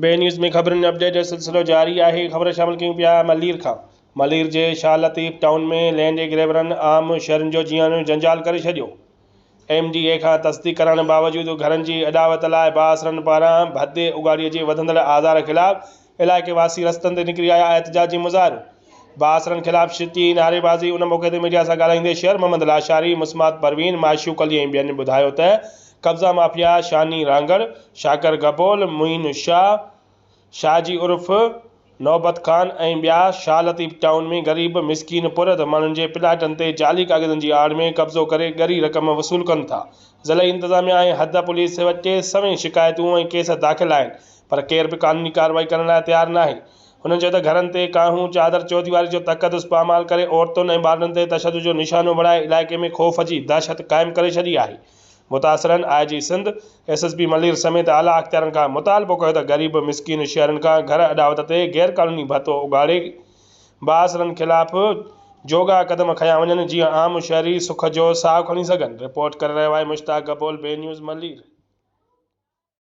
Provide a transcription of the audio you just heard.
बे न्यूज़ में ख़बरुनि अपडेट जो सिलसिलो जारी है। ख़बर शामिल कयूं पिया मलीर खां। मलीर जे शाह लतीफ़ टाउन में लैंड ग्रेबरनि आम शहरनि जो जीअं जंजाल करे छॾियो। MDA खां तस्दीक़ करण बावजूदि घरनि जी अॾावत लाइ बासरनि पारां भदे उगाड़ीअ जे वधंदड़ आज़ार ख़िलाफ़ इलाइक़े वासी रस्तनि ते निकिरी आया एहतजाजी मुज़ाहिरो। बासरनि ख़िलाफ़ शिद्दती नारेबाज़ी। उन मौक़े ते मीडिया सां ॻाल्हाईंदे शेर मोहम्मद लाशारी, मुस्मात परवीन, माशूक अली ऐं ॿियनि ॿुधायो त कब्ज़ा माफ़िया शानी रांगड़, शाकर गपोल, मुइन शाह, शाहजी उर्फ़ नौबत ख़ान ऐं ॿिया शाह लतीफ़ टाउन में ग़रीब मिसकीन पुरत माण्हुनि जे प्लाटनि ते जाली कागज़नि जी आड़ में कब्ज़ो करे ॻरी रक़म वसूल कनि था। ज़िले इंतिज़ामिया ऐं हद पुलिस वटि सवें शिकायतूं ऐं केस दाख़िल आहिनि, पर केर बि क़ानूनी कार्रवाई करण लाइ तयारु नाहे। हुननि चयो त घरनि ते काहूं, चादर, चौदीवारी जो तक़दुस पामाल करे औरतुनि ऐं ॿारनि ते तशदुद जो निशानो बणाए इलाइक़े में ख़ौफ़ जी दहशत क़ाइमु करे छॾी आहे। मुतासिरनि IG सिंध, SSP मलीर समेत आला अख़्तियारनि खां मुतालबो कयो त ग़रीब मिसकीन शहरनि खां घर अॾावत ते गैर क़ानूनी भतो उगाड़े बासरनि ख़िलाफ़ जोगा क़दम खयां वञनि, जीअं आम शहरी सुख जो साहु खणी सघनि। रिपोर्ट करे रहियो आहे मुश्ताक गपोल, बे न्यूज़ मलीर।